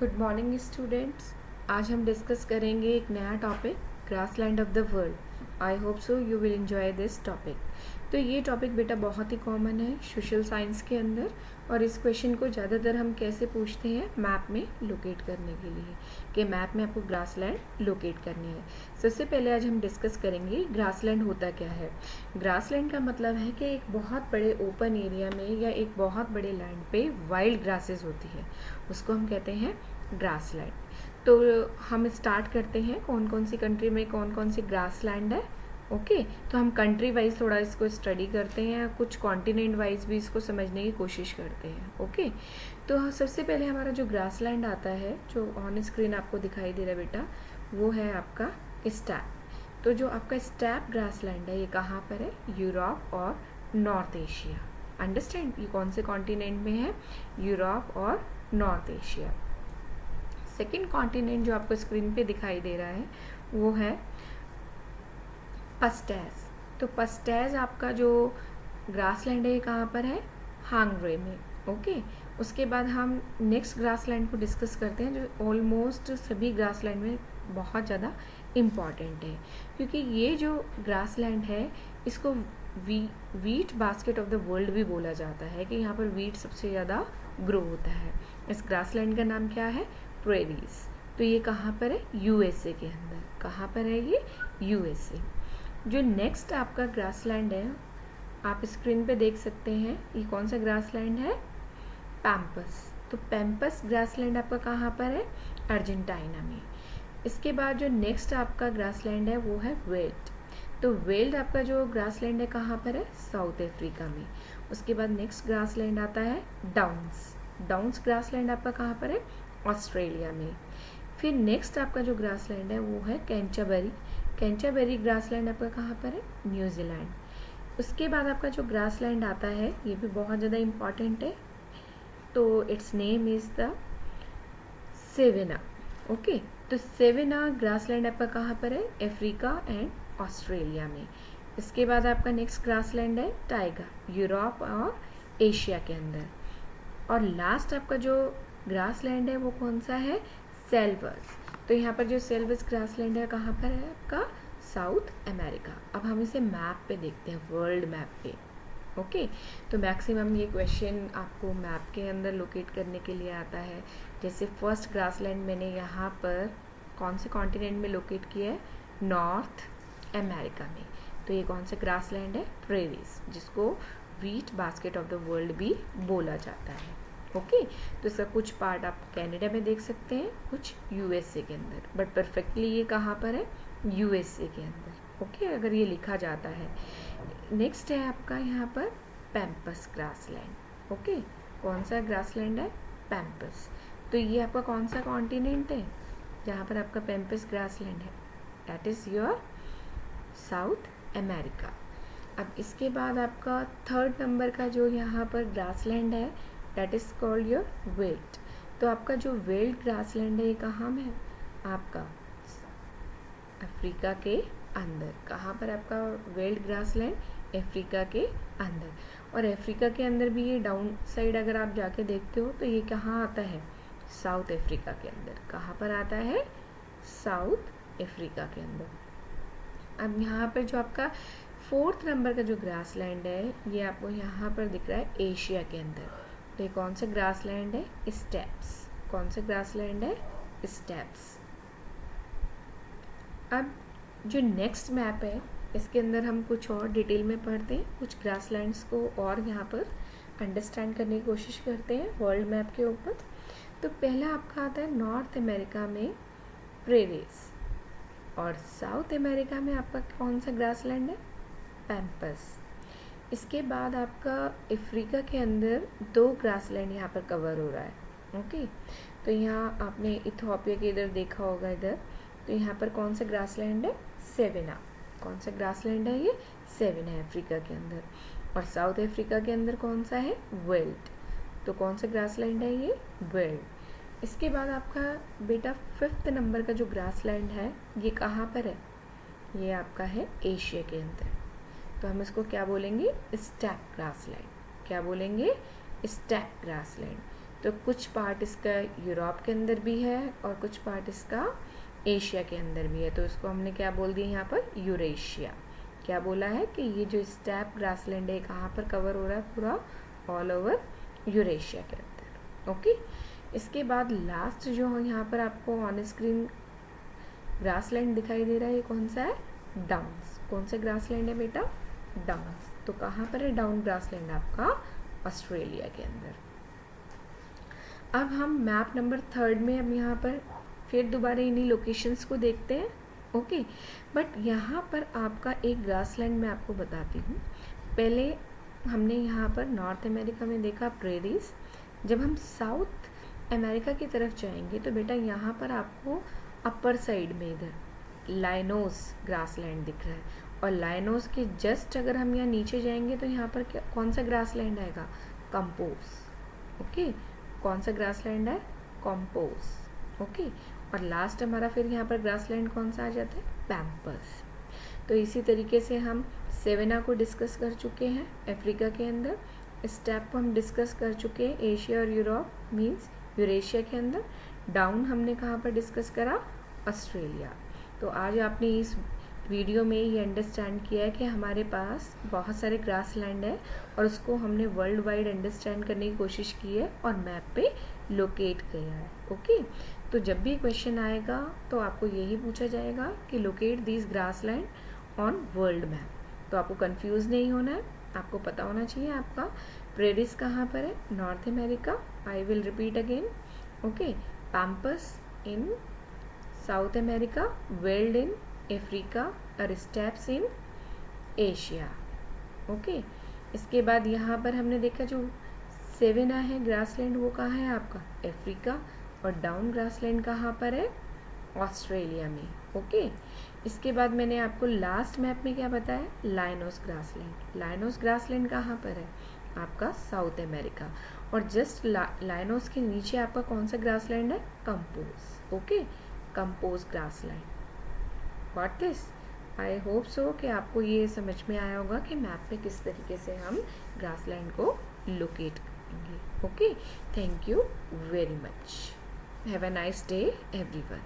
Good morning students. आज हम discuss करेंगे एक नया topic, grassland of the world. I hope so you will enjoy this topic. तो ये टॉपिक बेटा बहुत ही कॉमन है सोशल साइंस के अंदर, और इस क्वेश्चन को ज़्यादातर हम कैसे पूछते हैं, मैप में लोकेट करने के लिए, कि मैप में आपको ग्रासलैंड लोकेट करनी है। सबसे पहले आज हम डिस्कस करेंगे ग्रासलैंड होता क्या है। ग्रासलैंड का मतलब है कि एक बहुत बड़े ओपन एरिया में या एक बहुत बड़े लैंड पे वाइल्ड ग्रासेस होती है, उसको हम कहते हैं ग्रासलैंड। तो हम स्टार्ट करते हैं कौन कौन सी कंट्री में कौन कौन सी ग्रासलैंड है। ओके, तो हम कंट्री वाइज थोड़ा इसको स्टडी करते हैं, कुछ कॉन्टिनेंट वाइज भी इसको समझने की कोशिश करते हैं। ओके, तो सबसे पहले हमारा जो ग्रासलैंड आता है, जो ऑन स्क्रीन आपको दिखाई दे रहा है बेटा, वो है आपका स्टेप। तो जो आपका स्टेप ग्रासलैंड है, ये कहाँ पर है? यूरोप और नॉर्थ एशिया। अंडरस्टैंड, ये कौन से कॉन्टिनेंट में है? यूरोप और नॉर्थ एशिया। सेकेंड कॉन्टिनेंट जो आपको स्क्रीन पे दिखाई दे रहा है वो है पस्टैज। तो पस्टैज आपका जो ग्रासलैंड है, ये कहाँ पर है? हांगरे में। ओके, उसके बाद हम नेक्स्ट ग्रासलैंड को डिस्कस करते हैं, जो ऑलमोस्ट सभी ग्रासलैंड में बहुत ज़्यादा इम्पॉर्टेंट है, क्योंकि ये जो ग्रासलैंड है इसको wheat basket of the world भी बोला जाता है, कि यहाँ पर वीट सबसे ज़्यादा ग्रो होता है। इस ग्रासलैंड का नाम क्या है? प्रेरीज। तो ये कहाँ पर है? यूएसए के अंदर। कहाँ पर है ये? यूएसए। जो नेक्स्ट आपका ग्रासलैंड है, आप स्क्रीन पे देख सकते हैं, ये कौन सा ग्रासलैंड है? पैम्पस। तो पैम्पस ग्रासलैंड आपका कहाँ पर है? अर्जेंटीना में। इसके बाद जो नेक्स्ट आपका ग्रासलैंड है वो है वेल्ड। तो वेल्ड आपका जो ग्रासलैंड है कहाँ पर है? साउथ अफ्रीका में। उसके बाद नेक्स्ट ग्रासलैंड आता है डाउन्स। डाउन्स ग्रासलैंड आपका कहाँ पर है? ऑस्ट्रेलिया में। फिर नेक्स्ट आपका जो ग्रासलैंड है वो है कैंटरबरी। कैंटरबरी ग्रासलैंड आपका कहाँ पर है? न्यूजीलैंड। उसके बाद आपका जो ग्रासलैंड आता है, ये भी बहुत ज़्यादा इम्पॉर्टेंट है, तो it's name is the savanna. Okay, तो सेवेना ग्रासलैंड आपका कहाँ पर है? अफ्रीका एंड ऑस्ट्रेलिया में। इसके बाद आपका नेक्स्ट ग्रासलैंड है टाइगा, यूरोप और एशिया के अंदर। और लास्ट आपका जो ग्रासलैंड है वो कौन सा है? सेल्वस। तो यहाँ पर जो सेल्वस ग्रासलैंड है कहाँ पर है आपका? South America. अब हम इसे मैप पे देखते हैं, वर्ल्ड मैप पे। ओके, तो मैक्सिमम ये क्वेश्चन आपको मैप के अंदर लोकेट करने के लिए आता है। जैसे फर्स्ट ग्रासलैंड मैंने यहाँ पर कौन से कॉन्टिनेंट में लोकेट किया है? नॉर्थ अमेरिका में। तो ये कौन सा ग्रासलैंड है? प्रेरीज, जिसको wheat basket of the world भी बोला जाता है। ओके, तो इसका कुछ पार्ट आप कनाडा में देख सकते हैं, कुछ यूएसए के अंदर, बट परफेक्टली ये कहाँ पर है? यूएसए के अंदर। ओके, अगर ये लिखा जाता है। नेक्स्ट है आपका यहाँ पर पैम्पस ग्रासलैंड। ओके, कौन सा ग्रासलैंड है? पैम्पस। तो ये आपका कौन सा कॉन्टिनेंट है जहाँ पर आपका पैम्पस ग्रासलैंड है? That is your south America. अब इसके बाद आपका थर्ड नंबर का जो यहाँ पर ग्रासलैंड है, that is called your weld. तो आपका जो वेल्ड ग्रासलैंड है, ये कहाँ में है? आपका अफ्रीका के अंदर। कहाँ पर आपका वेल्ड ग्रासलैंड? अफ्रीका के अंदर। और अफ्रीका के अंदर भी ये डाउन साइड अगर आप जाके देखते हो तो ये कहाँ आता है? साउथ अफ्रीका के अंदर। कहाँ पर आता है? साउथ अफ्रीका के अंदर। अब यहाँ पर जो आपका फोर्थ नंबर का जो ग्रासलैंड है, ये आपको यहाँ पर दिख रहा है एशिया के अंदर। तो ये कौन सा ग्रासलैंड है? स्टेप्स। कौन सा ग्रासलैंड है? स्टेप्स। अब जो नेक्स्ट मैप है, इसके अंदर हम कुछ और डिटेल में पढ़ते हैं, कुछ ग्रासलैंड्स को और यहाँ पर अंडरस्टैंड करने की कोशिश करते हैं वर्ल्ड मैप के ऊपर। तो पहला आपका आता है नॉर्थ अमेरिका में प्रेरीज, और साउथ अमेरिका में आपका कौन सा ग्रासलैंड है? पैम्पस। इसके बाद आपका अफ्रीका के अंदर दो ग्रासलैंड यहाँ पर कवर हो रहा है। ओके, तो यहाँ आपने इथियोपिया के इधर देखा होगा, इधर। तो यहाँ पर कौन सा ग्रासलैंड है? सेवेना। कौन सा ग्रासलैंड है ये? सेवेना है अफ्रीका के अंदर। और साउथ अफ्रीका के अंदर कौन सा है? वेल्ड। तो कौन सा ग्रासलैंड है ये? वेल्ड। इसके बाद आपका बेटा फिफ्थ नंबर का जो ग्रासलैंड है, ये कहाँ पर है? ये आपका है एशिया के अंदर। तो हम इसको क्या बोलेंगे? Step grassland. क्या बोलेंगे? Step grassland. तो कुछ पार्ट इसका यूरोप के अंदर भी है और कुछ पार्ट इसका एशिया के अंदर भी है, तो इसको हमने क्या बोल दिया यहाँ पर, यूरेशिया। क्या बोला है कि ये जो स्टेप ग्रासलैंड है कहाँ पर कवर हो रहा है, पूरा ऑल ओवर यूरेशिया के अंदर। ओके, इसके बाद लास्ट जो यहाँ पर आपको ऑन स्क्रीन ग्रासलैंड दिखाई दे रहा है, ये कौन सा है, डाउन्स। कौन सा ग्रासलैंड है बेटा, डाउन्स। तो कहाँ पर है डाउन ग्रासलैंड, आपका ऑस्ट्रेलिया के अंदर। अब हम मैप नंबर 3 में अब यहाँ पर फिर दोबारा इन्हीं लोकेशंस को देखते हैं। ओके, बट यहाँ पर आपका एक ग्रासलैंड मैं आपको बताती हूँ। पहले हमने यहाँ पर नॉर्थ अमेरिका में देखा प्रेरीज। जब हम साउथ अमेरिका की तरफ जाएंगे तो बेटा यहाँ पर आपको अपर साइड में इधर लाइनोस ग्रासलैंड दिख रहा है, और लाइनोस के जस्ट अगर हम यहाँ नीचे जाएंगे तो यहाँ पर कौन सा ग्रासलैंड आएगा, कंपोज। ओके, कौन सा ग्रासलैंड है, कंपोज। ओके, और लास्ट हमारा फिर यहाँ पर ग्रासलैंड कौन सा आ जाता है, पैम्पर्स। तो इसी तरीके से हम सेवेना को डिस्कस कर चुके हैं अफ्रीका के अंदर, स्टेप को हम डिस्कस कर चुके हैं एशिया और यूरोप मीन्स यूरेशिया के अंदर, डाउन हमने कहाँ पर डिस्कस करा, ऑस्ट्रेलिया। तो आज आपने इस वीडियो में ये अंडरस्टैंड किया है कि हमारे पास बहुत सारे ग्रासलैंड है और उसको हमने वर्ल्ड वाइड अंडरस्टैंड करने की कोशिश की है और मैप पे लोकेट किया है। ओके, तो जब भी क्वेश्चन आएगा तो आपको यही पूछा जाएगा कि locate this grassland on world map. तो आपको कंफ्यूज नहीं होना है, आपको पता होना चाहिए आपका प्रेरीज कहाँ पर है, north America. I will repeat again. Okay, Pampers in south America, weld in Africa और स्टेप्स इन एशिया। ओके, इसके बाद यहाँ पर हमने देखा जो सेवेना है ग्रासलैंड वो कहाँ है आपका, अफ्रीका, और डाउन ग्रासलैंड कहाँ पर है, ऑस्ट्रेलिया में। ओके, इसके बाद मैंने आपको लास्ट मैप में क्या बताया, लाइनोस ग्रासलैंड। लाइनोस ग्रासलैंड कहाँ पर है आपका, साउथ अमेरिका, और जस्ट लाइनोस के नीचे आपका कौन सा ग्रासलैंड है, compose. Okay, compose grassland. What this, I hope so कि आपको ये समझ में आया होगा कि मैप में किस तरीके से हम ग्रासलैंड को लोकेट करेंगे। Okay, thank you very much, have a nice day everyone.